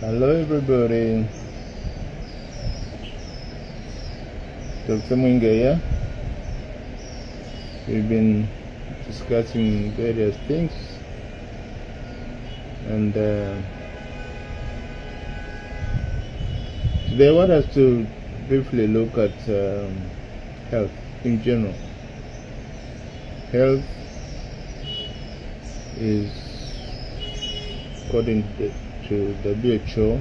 Hello everybody, Dr. Mwingeya. We've been discussing various things, and today I want us to briefly look at health in general. Health is, according to WHO,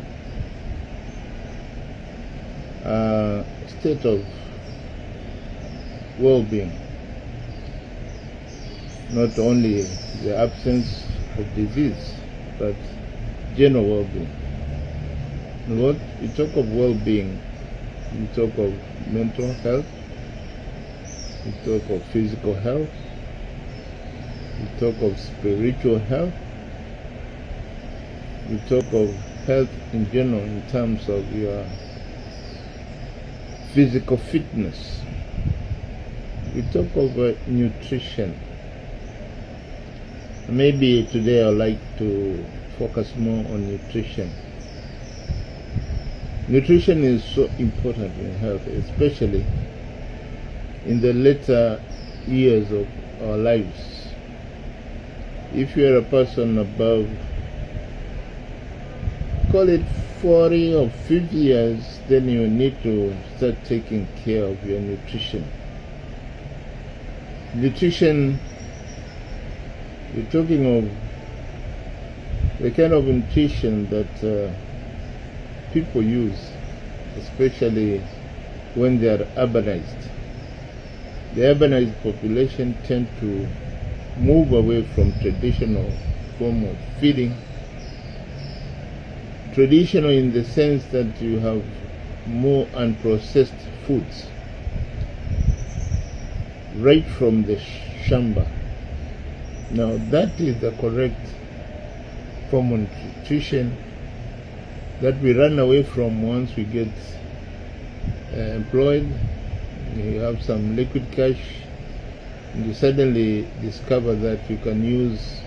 state of well-being, not only the absence of disease, but general well-being. And what we talk of well-being, we talk of mental health, we talk of physical health, we talk of spiritual health, we talk of health in general in terms of your physical fitness. We talk of nutrition. Maybe today I'd like to focus more on nutrition. Nutrition is so important in health, especially in the later years of our lives. If you're a person above, call it 40 or 50 years, then you need to start taking care of your nutrition. Nutrition, we're talking of the kind of nutrition that people use, especially when they are urbanized. The urbanized population tend to move away from traditional form of feeding. Traditional in the sense that you have more unprocessed foods right from the shamba. Now that is the correct form of nutrition that we run away from once we get employed. You have some liquid cash, and you suddenly discover that you can use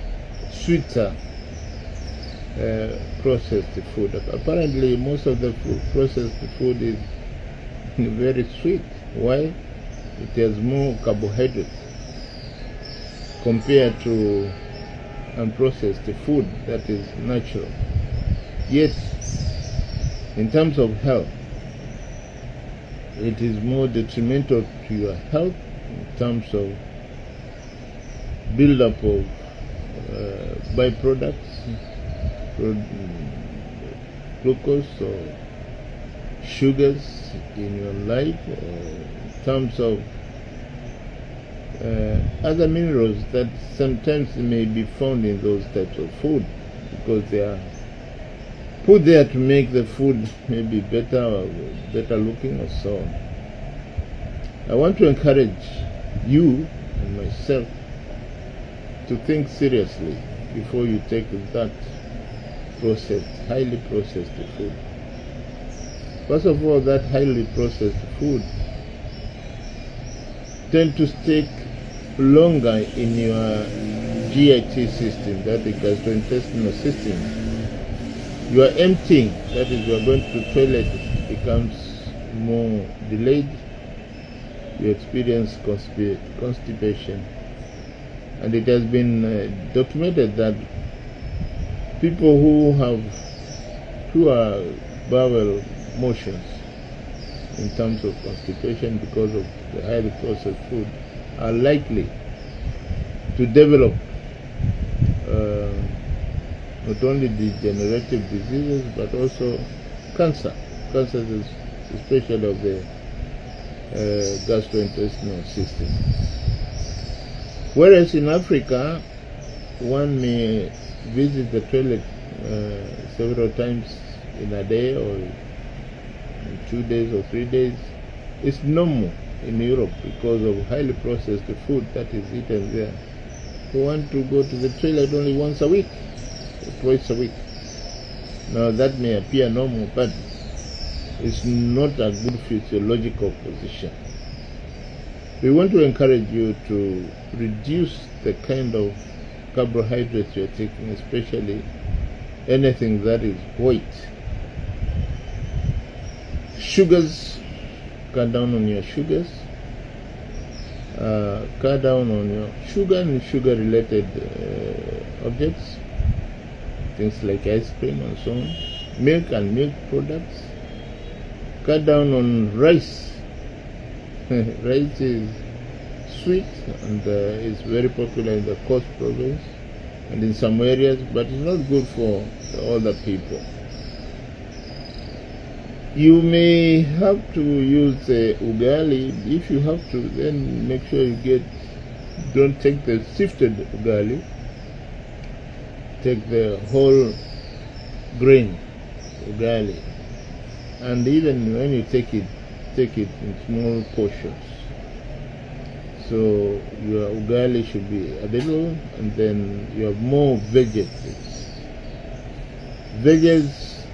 sweeter processed food. Apparently most of the processed food is very sweet. Why? It has more carbohydrates compared to unprocessed food that is natural. Yet in terms of health, it is more detrimental to your health in terms of build-up of byproducts, glucose or sugars in your life, or in terms of other minerals that sometimes may be found in those types of food, because they are put there to make the food maybe better or better looking or so on. I want to encourage you and myself to think seriously before you take that processed, highly processed food. First of all, that highly processed food tend to stick longer in your GIT system, that is gastrointestinal system. You are emptying, that is, you are going to the toilet, it becomes more delayed. You experience constipation, and it has been documented that people who have poor bowel motions in terms of constipation because of the highly processed food are likely to develop not only degenerative diseases but also cancer. Cancer is especially of the gastrointestinal system. Whereas in Africa, one may visit the toilet several times in a day or in 2 days or 3 days. It's normal in Europe because of highly processed food that is eaten there. You want to go to the toilet only once a week or twice a week. Now that may appear normal, but it's not a good physiological position. We want to encourage you to reduce the kind of carbohydrates you're taking, especially anything that is white, Sugars, cut down on your sugars. Cut down on your sugar and sugar related objects, things like ice cream and so on. Milk and milk products. Cut down on rice. Rice is sweet and is very popular in the coast province and in some areas, but it's not good for other people. You may have to use ugali. If you have to, then make sure you don't take the sifted ugali. Take the whole grain ugali. And even when you take it in small portions. So your ugali should be a little, and then you have more vegetables. Veggies,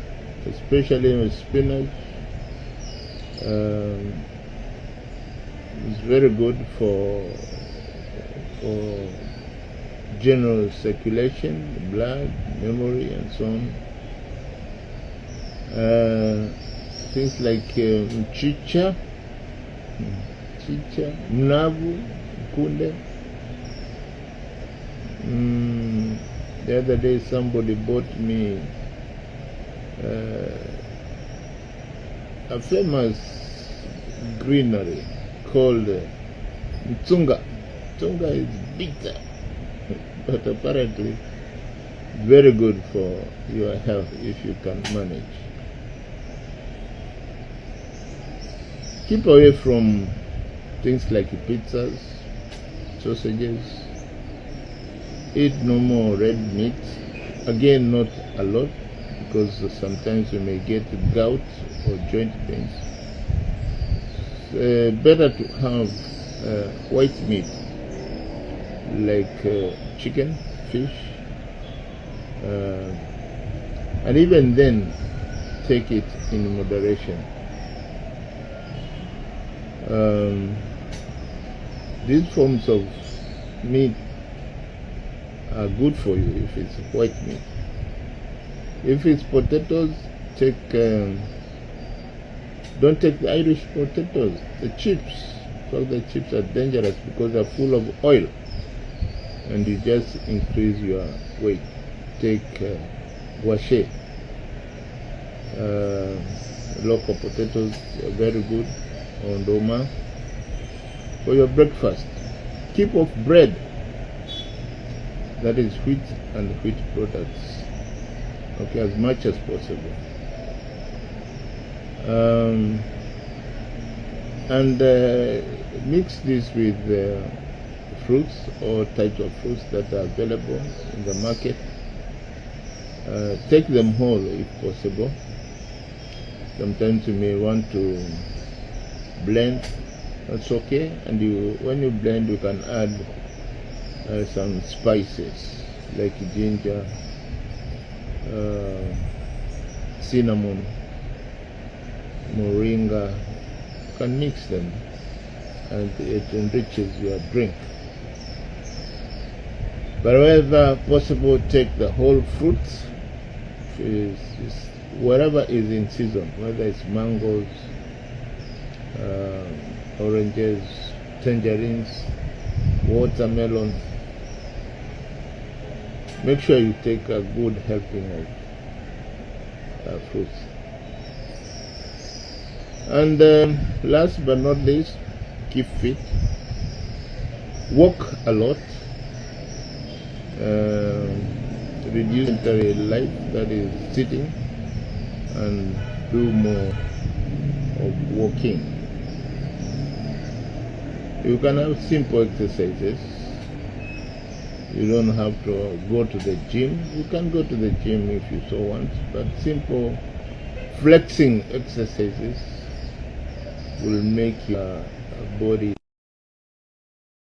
especially with spinach, is very good for general circulation, blood, memory, and so on. Things like mchicha, mnavu, kunde. The other day somebody bought me a famous greenery called Mtunga. Mtunga is bitter, but apparently very good for your health if you can manage. Keep away from things like pizzas, sausages. Eat no more red meat. Again, not a lot, because sometimes you may get gout or joint pains. Better to have white meat like chicken, fish, and even then take it in moderation. These forms of meat are good for you if it's white meat. If it's potatoes, don't take the Irish potatoes, the chips. So the chips are dangerous because they're full of oil and you just increase your weight. Take guache. Local potatoes are very good. Ondoma. For your breakfast, keep off bread, that is wheat and wheat products, okay, as much as possible. And mix this with fruits or types of fruits that are available in the market. Take them whole if possible. Sometimes you may want to blend, that's okay, and when you blend you can add some spices like ginger, cinnamon, moringa. You can mix them and it enriches your drink. But wherever possible, take the whole fruits, whatever is in season, whether it's mangoes, oranges, tangerines, watermelon. Make sure you take a good helping of fruits. And last but not least, keep fit. Walk a lot. Reduce sedentary life, that is sitting, and do more of walking. You can have simple exercises. You don't have to go to the gym. You can go to the gym if you so want, but simple flexing exercises will make your body